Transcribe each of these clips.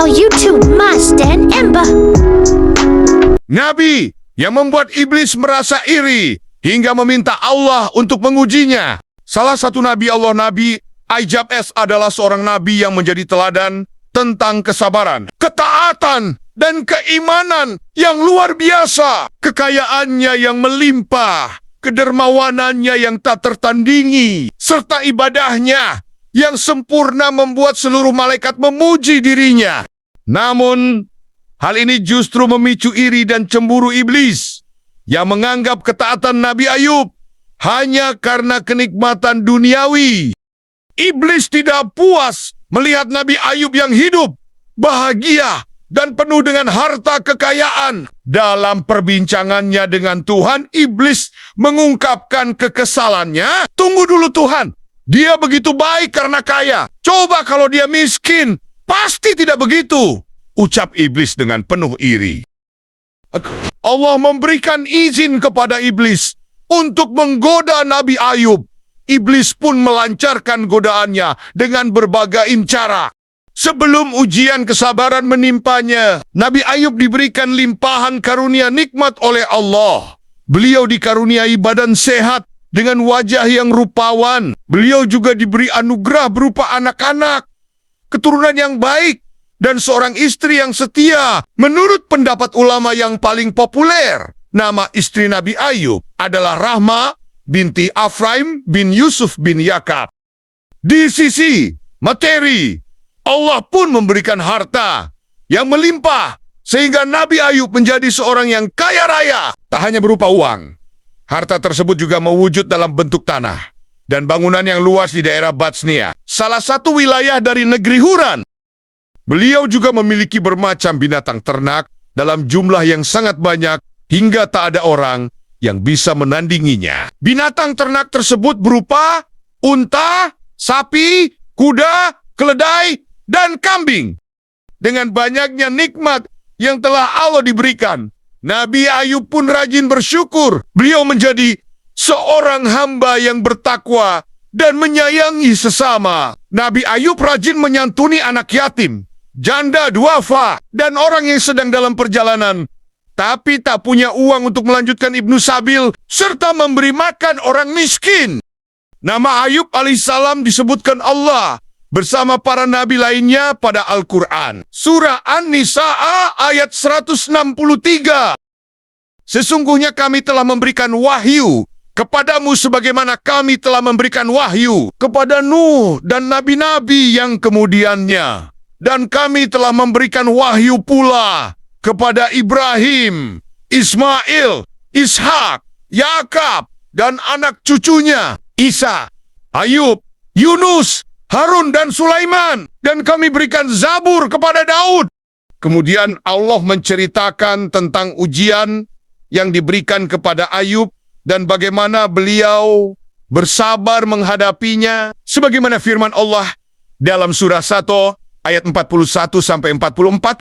channel YouTube Mas dan Ember. Nabi yang membuat iblis merasa iri hingga meminta Allah untuk mengujinya. Salah satu nabi Allah, Nabi Aijab adalah seorang nabi yang menjadi teladan tentang kesabaran, ketaatan, dan keimanan yang luar biasa. Kekayaannya yang melimpah, kedermawanannya yang tak tertandingi, serta ibadahnya yang sempurna membuat seluruh malaikat memuji dirinya. Namun, hal ini justru memicu iri dan cemburu iblis yang menganggap ketaatan Nabi Ayub hanya karena kenikmatan duniawi. Iblis tidak puas melihat Nabi Ayub yang hidup, bahagia, dan penuh dengan harta kekayaan. Dalam perbincangannya dengan Tuhan, iblis mengungkapkan kekesalannya. Tunggu dulu Tuhan, dia begitu baik karena kaya. Coba kalau dia miskin, pasti tidak begitu, ucap iblis dengan penuh iri. Allah memberikan izin kepada iblis untuk menggoda Nabi Ayub. Iblis pun melancarkan godaannya dengan berbagai cara. Sebelum ujian kesabaran menimpanya, Nabi Ayub diberikan limpahan karunia nikmat oleh Allah. Beliau dikaruniai badan sehat dengan wajah yang rupawan. Beliau juga diberi anugerah berupa anak-anak, keturunan yang baik, dan seorang istri yang setia. Menurut pendapat ulama yang paling populer, nama istri Nabi Ayub adalah Rahma binti Afraim bin Yusuf bin Yakab. Di sisi materi, Allah pun memberikan harta yang melimpah sehingga Nabi Ayub menjadi seorang yang kaya raya. Tak hanya berupa uang, harta tersebut juga mewujud dalam bentuk tanah dan bangunan yang luas di daerah Batsnia, salah satu wilayah dari negeri Huran. Beliau juga memiliki bermacam binatang ternak dalam jumlah yang sangat banyak hingga tak ada orang yang bisa menandinginya. Binatang ternak tersebut berupa unta, sapi, kuda, keledai, dan kambing. Dengan banyaknya nikmat yang telah Allah diberikan, Nabi Ayub pun rajin bersyukur. Beliau menjadi seorang hamba yang bertakwa dan menyayangi sesama. Nabi Ayub rajin menyantuni anak yatim, janda duafa, dan orang yang sedang dalam perjalanan, tapi tak punya uang untuk melanjutkan Ibnu Sabil, serta memberi makan orang miskin. Nama Ayub alaihissalam disebutkan Allah bersama para nabi lainnya pada Al-Quran. Surah An-Nisa ayat 163. Sesungguhnya kami telah memberikan wahyu kepadamu sebagaimana kami telah memberikan wahyu kepada Nuh dan nabi-nabi yang kemudiannya. Dan kami telah memberikan wahyu pula kepada Ibrahim, Ismail, Ishak, Yakub, dan anak cucunya, Isa, Ayub, Yunus, Harun, dan Sulaiman. Dan kami berikan Zabur kepada Daud. Kemudian Allah menceritakan tentang ujian yang diberikan kepada Ayub dan bagaimana beliau bersabar menghadapinya. Sebagaimana firman Allah dalam surah 1 ayat 41-44.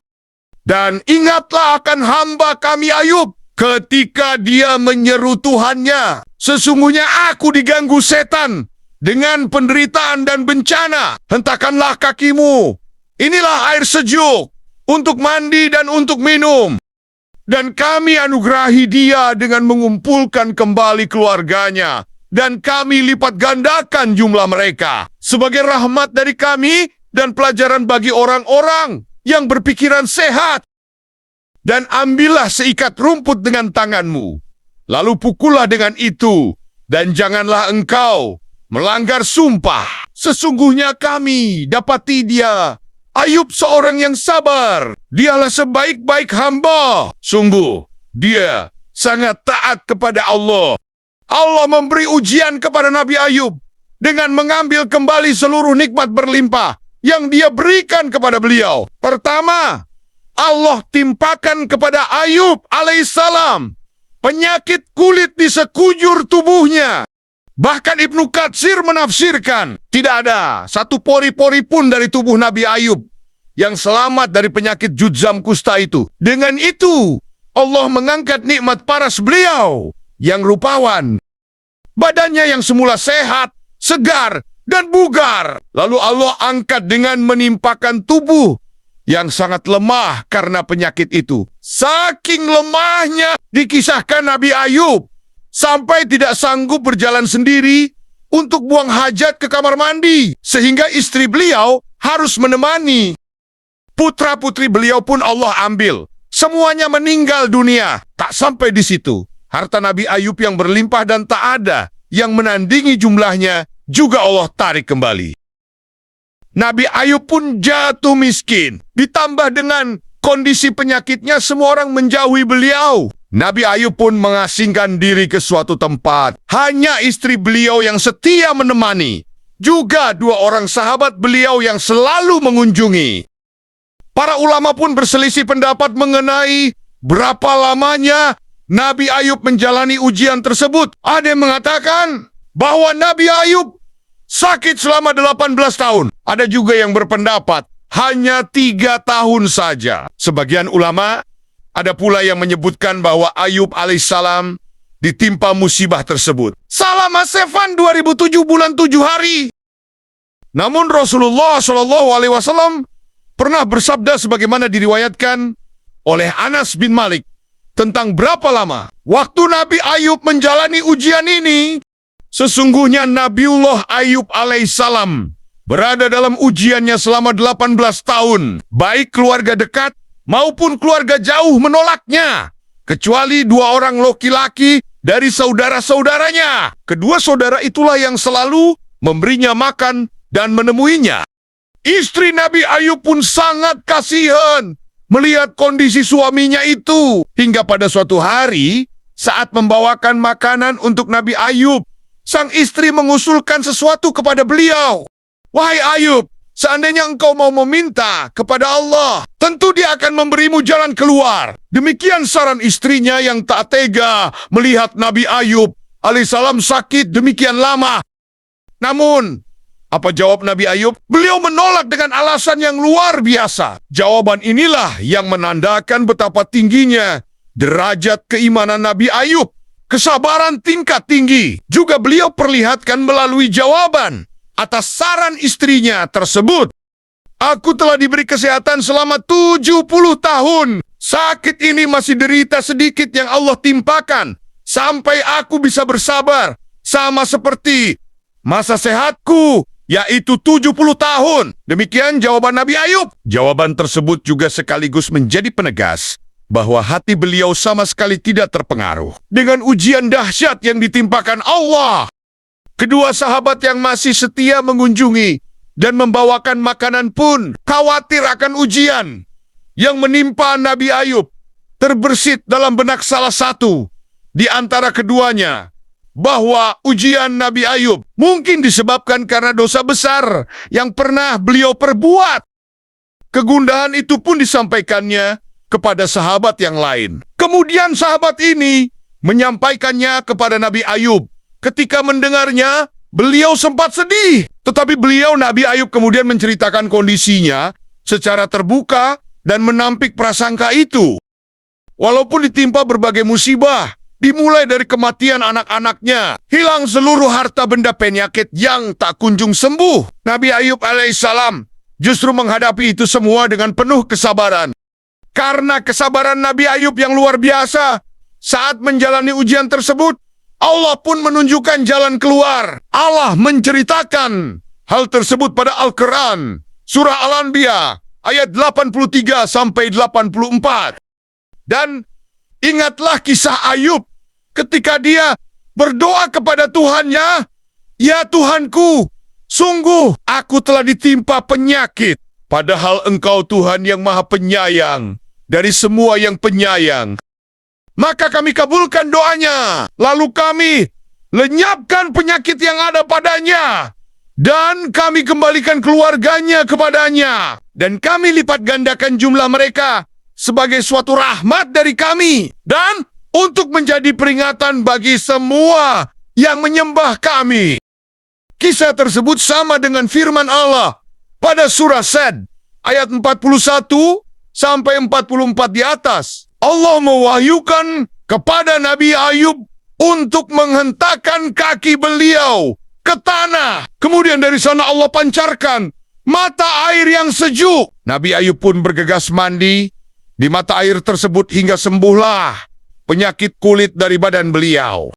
Dan ingatlah akan hamba kami Ayub ketika dia menyeru Tuhannya. Sesungguhnya aku diganggu setan dengan penderitaan dan bencana. Hentakkanlah kakimu. Inilah air sejuk untuk mandi dan untuk minum. Dan kami anugerahi dia dengan mengumpulkan kembali keluarganya. Dan kami lipat gandakan jumlah mereka sebagai rahmat dari kami dan pelajaran bagi orang-orang yang berpikiran sehat. Dan ambillah seikat rumput dengan tanganmu, lalu pukullah dengan itu, dan janganlah engkau melanggar sumpah. Sesungguhnya kami dapati dia, Ayub, seorang yang sabar. Dialah sebaik-baik hamba. Sungguh, dia sangat taat kepada Allah. Allah memberi ujian kepada Nabi Ayub dengan mengambil kembali seluruh nikmat berlimpah yang dia berikan kepada beliau. Pertama, Allah timpakan kepada Ayub alaihissalam penyakit kulit di sekujur tubuhnya. Bahkan Ibnu Katsir menafsirkan, tidak ada satu pori-pori pun dari tubuh Nabi Ayub yang selamat dari penyakit judzam kusta itu. Dengan itu, Allah mengangkat nikmat paras beliau yang rupawan. Badannya yang semula sehat, segar, dan bugar. Lalu Allah angkat dengan menimpakan tubuh yang sangat lemah karena penyakit itu. Saking lemahnya dikisahkan Nabi Ayub sampai tidak sanggup berjalan sendiri untuk buang hajat ke kamar mandi, sehingga istri beliau harus menemani. Putra-putri beliau pun Allah ambil. Semuanya meninggal dunia. Tak sampai di situ. Harta Nabi Ayub yang berlimpah dan tak ada yang menandingi jumlahnya juga Allah tarik kembali. Nabi Ayub pun jatuh miskin. Ditambah dengan kondisi penyakitnya, semua orang menjauhi beliau. Nabi Ayub pun mengasingkan diri ke suatu tempat. Hanya istri beliau yang setia menemani. Juga 2 orang sahabat beliau yang selalu mengunjungi. Para ulama pun berselisih pendapat mengenai berapa lamanya Nabi Ayub menjalani ujian tersebut. Ada yang mengatakan bahwa Nabi Ayub sakit selama 18 tahun. Ada juga yang berpendapat hanya 3 tahun saja. Sebagian ulama ada pula yang menyebutkan bahwa Ayub alaihissalam ditimpa musibah tersebut selama Sevan 2007 bulan 7 hari. Namun Rasulullah SAW pernah bersabda sebagaimana diriwayatkan oleh Anas bin Malik tentang berapa lama waktu Nabi Ayub menjalani ujian ini. Sesungguhnya Nabiullah Ayub alaihissalam berada dalam ujiannya selama 18 tahun. Baik keluarga dekat maupun keluarga jauh menolaknya. Kecuali 2 orang laki-laki dari saudara-saudaranya. Kedua saudara itulah yang selalu memberinya makan dan menemuinya. Istri Nabi Ayub pun sangat kasihan melihat kondisi suaminya itu. Hingga pada suatu hari, saat membawakan makanan untuk Nabi Ayub, sang istri mengusulkan sesuatu kepada beliau. Wahai Ayub, seandainya engkau mau meminta kepada Allah, tentu Dia akan memberimu jalan keluar. Demikian saran istrinya yang tak tega melihat Nabi Ayub alaihissalam sakit demikian lama. Namun, apa jawab Nabi Ayub? Beliau menolak dengan alasan yang luar biasa. Jawaban inilah yang menandakan betapa tingginya derajat keimanan Nabi Ayub. Kesabaran tingkat tinggi juga beliau perlihatkan melalui jawaban atas saran istrinya tersebut. Aku telah diberi kesehatan selama 70 tahun. Sakit ini masih derita sedikit yang Allah timpakan. Sampai aku bisa bersabar. Sama seperti masa sehatku, yaitu 70 tahun. Demikian jawaban Nabi Ayub. Jawaban tersebut juga sekaligus menjadi penegas bahwa hati beliau sama sekali tidak terpengaruh dengan ujian dahsyat yang ditimpakan Allah. Kedua sahabat yang masih setia mengunjungi dan membawakan makanan pun khawatir akan ujian yang menimpa Nabi Ayub. Terbersit dalam benak salah satu di antara keduanya bahwa ujian Nabi Ayub mungkin disebabkan karena dosa besar yang pernah beliau perbuat. Kegundahan itu pun disampaikannya kepada sahabat yang lain. Kemudian sahabat ini menyampaikannya kepada Nabi Ayub. Ketika mendengarnya, beliau sempat sedih. Tetapi beliau, Nabi Ayub, kemudian menceritakan kondisinya secara terbuka dan menampik prasangka itu. Walaupun ditimpa berbagai musibah, dimulai dari kematian anak-anaknya, hilang seluruh harta benda, penyakit yang tak kunjung sembuh, Nabi Ayub alaihissalam justru menghadapi itu semua dengan penuh kesabaran. Karena kesabaran Nabi Ayub yang luar biasa, saat menjalani ujian tersebut, Allah pun menunjukkan jalan keluar. Allah menceritakan hal tersebut pada Al-Quran, Surah Al-Anbiya, ayat 83 sampai 84. Dan ingatlah kisah Ayub ketika dia berdoa kepada Tuhannya, "Ya Tuhanku, sungguh aku telah ditimpa penyakit, padahal Engkau Tuhan yang Maha Penyayang dari semua yang penyayang. Maka kami kabulkan doanya, lalu kami lenyapkan penyakit yang ada padanya, dan kami kembalikan keluarganya kepadanya, dan kami lipat gandakan jumlah mereka sebagai suatu rahmat dari kami, dan untuk menjadi peringatan bagi semua yang menyembah kami." Kisah tersebut sama dengan firman Allah pada surah Sad, ayat 41 sampai 44 di atas. Allah mewahyukan kepada Nabi Ayub untuk menghentakkan kaki beliau ke tanah. Kemudian dari sana Allah pancarkan mata air yang sejuk. Nabi Ayub pun bergegas mandi di mata air tersebut hingga sembuhlah penyakit kulit dari badan beliau.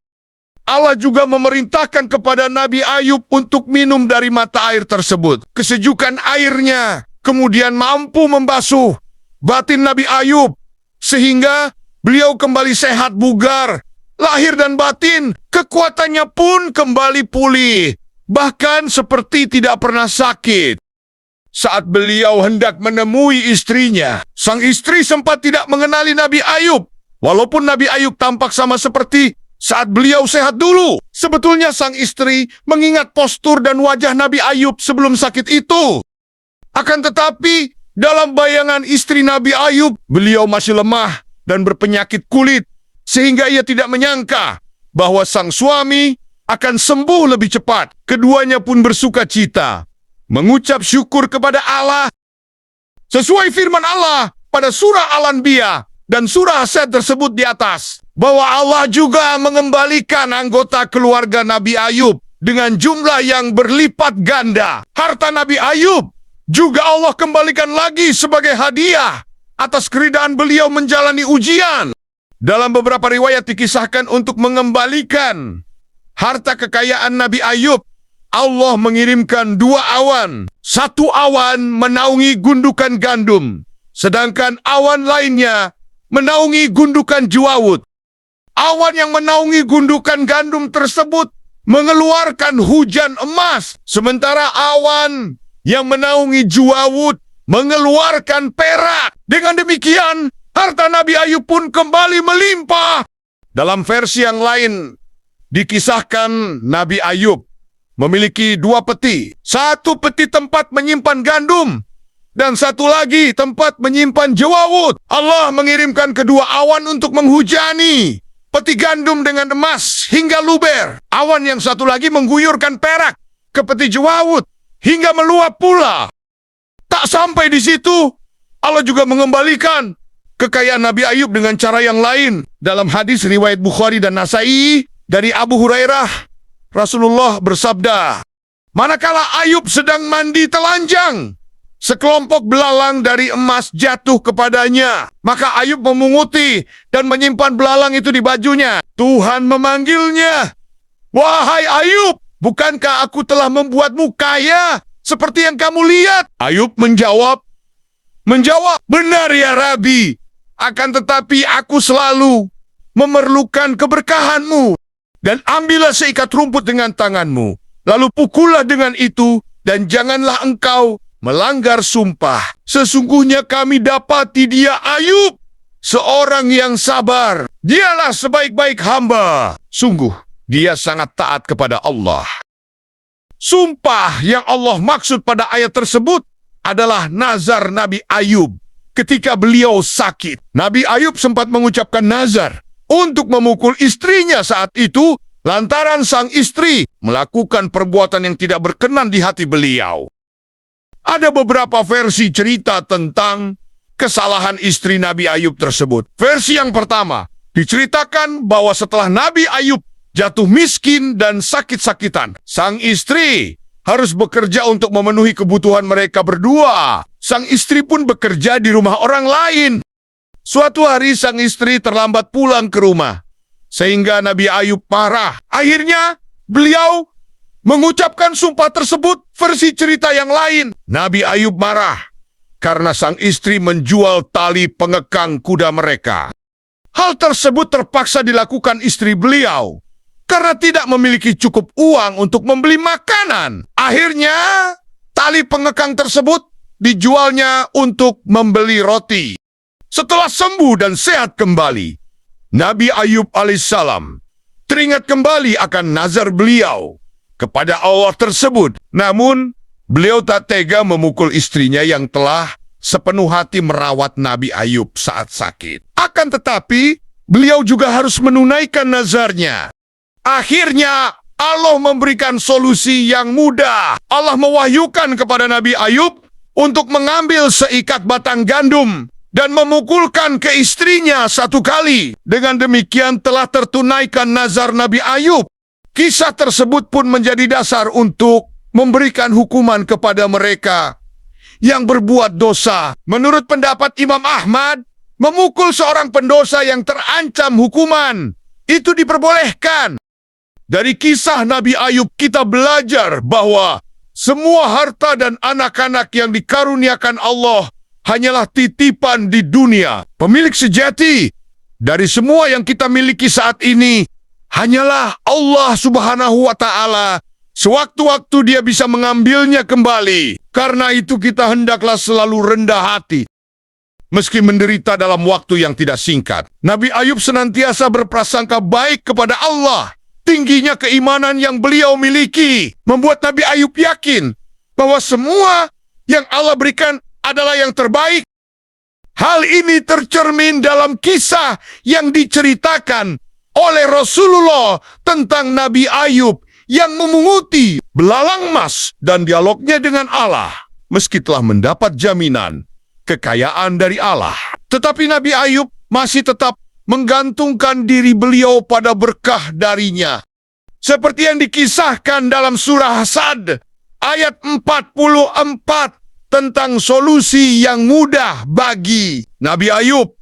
Allah juga memerintahkan kepada Nabi Ayub untuk minum dari mata air tersebut. Kesejukan airnya kemudian mampu membasuh batin Nabi Ayub, sehingga beliau kembali sehat bugar. Lahir dan batin, kekuatannya pun kembali pulih, bahkan seperti tidak pernah sakit. Saat beliau hendak menemui istrinya, sang istri sempat tidak mengenali Nabi Ayub. Walaupun Nabi Ayub tampak sama seperti saat beliau sehat dulu, sebetulnya sang istri mengingat postur dan wajah Nabi Ayub sebelum sakit itu. Akan tetapi, dalam bayangan istri Nabi Ayub, beliau masih lemah dan berpenyakit kulit, sehingga ia tidak menyangka bahwa sang suami akan sembuh lebih cepat. Keduanya pun bersuka cita, mengucap syukur kepada Allah. Sesuai firman Allah pada surah Al-Anbiya dan surah As-Sad tersebut di atas, bahwa Allah juga mengembalikan anggota keluarga Nabi Ayub dengan jumlah yang berlipat ganda. Harta Nabi Ayub juga Allah kembalikan lagi sebagai hadiah atas keridaan beliau menjalani ujian. Dalam beberapa riwayat dikisahkan untuk mengembalikan harta kekayaan Nabi Ayub, Allah mengirimkan 2 awan. Satu awan menaungi gundukan gandum, sedangkan awan lainnya menaungi gundukan juawut. Awan yang menaungi gundukan gandum tersebut mengeluarkan hujan emas, sementara awan yang menaungi juawut mengeluarkan perak. Dengan demikian, harta Nabi Ayub pun kembali melimpah. Dalam versi yang lain, dikisahkan Nabi Ayub memiliki 2 peti. Satu peti tempat menyimpan gandum, dan satu lagi tempat menyimpan jewawut. Allah mengirimkan kedua awan untuk menghujani peti gandum dengan emas hingga luber. Awan yang satu lagi mengguyurkan perak ke peti jewawut hingga meluap pula. Tak sampai di situ, Allah juga mengembalikan kekayaan Nabi Ayub dengan cara yang lain. Dalam hadis riwayat Bukhari dan Nasai dari Abu Hurairah, Rasulullah bersabda, manakala Ayub sedang mandi telanjang, sekelompok belalang dari emas jatuh kepadanya. Maka Ayub memunguti dan menyimpan belalang itu di bajunya. Tuhan memanggilnya, wahai Ayub, bukankah aku telah membuatmu kaya seperti yang kamu lihat? Ayub menjawab, benar ya Rabi, akan tetapi aku selalu memerlukan keberkahanmu. Dan ambillah seikat rumput dengan tanganmu, lalu pukullah dengan itu, dan janganlah engkau melanggar sumpah. Sesungguhnya kami dapati dia Ayub, seorang yang sabar. Dialah sebaik-baik hamba. Sungguh, dia sangat taat kepada Allah. Sumpah yang Allah maksud pada ayat tersebut adalah nazar Nabi Ayub ketika beliau sakit. Nabi Ayub sempat mengucapkan nazar untuk memukul istrinya saat itu, lantaran sang istri melakukan perbuatan yang tidak berkenan di hati beliau. Ada beberapa versi cerita tentang kesalahan istri Nabi Ayub tersebut. Versi yang pertama, diceritakan bahwa setelah Nabi Ayub jatuh miskin dan sakit-sakitan, sang istri harus bekerja untuk memenuhi kebutuhan mereka berdua. Sang istri pun bekerja di rumah orang lain. Suatu hari sang istri terlambat pulang ke rumah, sehingga Nabi Ayub marah. Akhirnya, beliau mengucapkan sumpah tersebut. Versi cerita yang lain, Nabi Ayub marah karena sang istri menjual tali pengekang kuda mereka. Hal tersebut terpaksa dilakukan istri beliau karena tidak memiliki cukup uang untuk membeli makanan. Akhirnya, tali pengekang tersebut dijualnya untuk membeli roti. Setelah sembuh dan sehat kembali, Nabi Ayub alaihissalam teringat kembali akan nazar beliau kepada Allah tersebut. Namun, beliau tak tega memukul istrinya yang telah sepenuh hati merawat Nabi Ayub saat sakit. Akan tetapi, beliau juga harus menunaikan nazarnya. Akhirnya, Allah memberikan solusi yang mudah. Allah mewahyukan kepada Nabi Ayub untuk mengambil seikat batang gandum dan memukulkan ke istrinya 1 kali. Dengan demikian telah tertunaikan nazar Nabi Ayub. Kisah tersebut pun menjadi dasar untuk memberikan hukuman kepada mereka yang berbuat dosa. Menurut pendapat Imam Ahmad, memukul seorang pendosa yang terancam hukuman itu diperbolehkan. Dari kisah Nabi Ayub kita belajar bahwa semua harta dan anak-anak yang dikaruniakan Allah hanyalah titipan di dunia. Pemilik sejati dari semua yang kita miliki saat ini hanyalah Allah Subhanahu wa Ta'ala. Sewaktu-waktu Dia bisa mengambilnya kembali. Karena itu kita hendaklah selalu rendah hati, meski menderita dalam waktu yang tidak singkat. Nabi Ayub senantiasa berprasangka baik kepada Allah. Tingginya keimanan yang beliau miliki membuat Nabi Ayub yakin bahwa semua yang Allah berikan adalah yang terbaik. Hal ini tercermin dalam kisah yang diceritakan oleh Rasulullah tentang Nabi Ayub yang memunguti belalang emas dan dialognya dengan Allah, meski telah mendapat jaminan kekayaan dari Allah. Tetapi Nabi Ayub masih tetap menggantungkan diri beliau pada berkah darinya. Seperti yang dikisahkan dalam surah Sad ayat 44 tentang solusi yang mudah bagi Nabi Ayub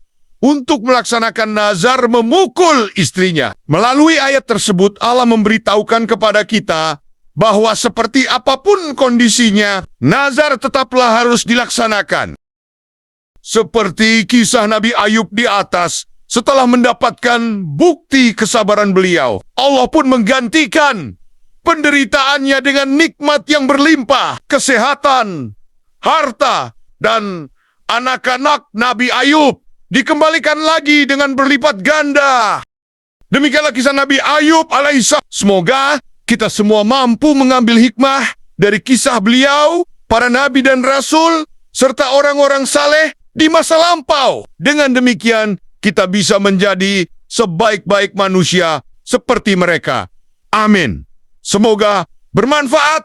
untuk melaksanakan nazar memukul istrinya. Melalui ayat tersebut Allah memberitahukan kepada kita bahwa seperti apapun kondisinya, nazar tetaplah harus dilaksanakan. Seperti kisah Nabi Ayub di atas, setelah mendapatkan bukti kesabaran beliau, Allah pun menggantikan penderitaannya dengan nikmat yang berlimpah, kesehatan, harta, dan anak-anak Nabi Ayub dikembalikan lagi dengan berlipat ganda. Demikianlah kisah Nabi Ayub alaihissalam. Semoga kita semua mampu mengambil hikmah dari kisah beliau, para nabi dan rasul, serta orang-orang saleh di masa lampau. Dengan demikian, kita bisa menjadi sebaik-baik manusia seperti mereka. Amin. Semoga bermanfaat.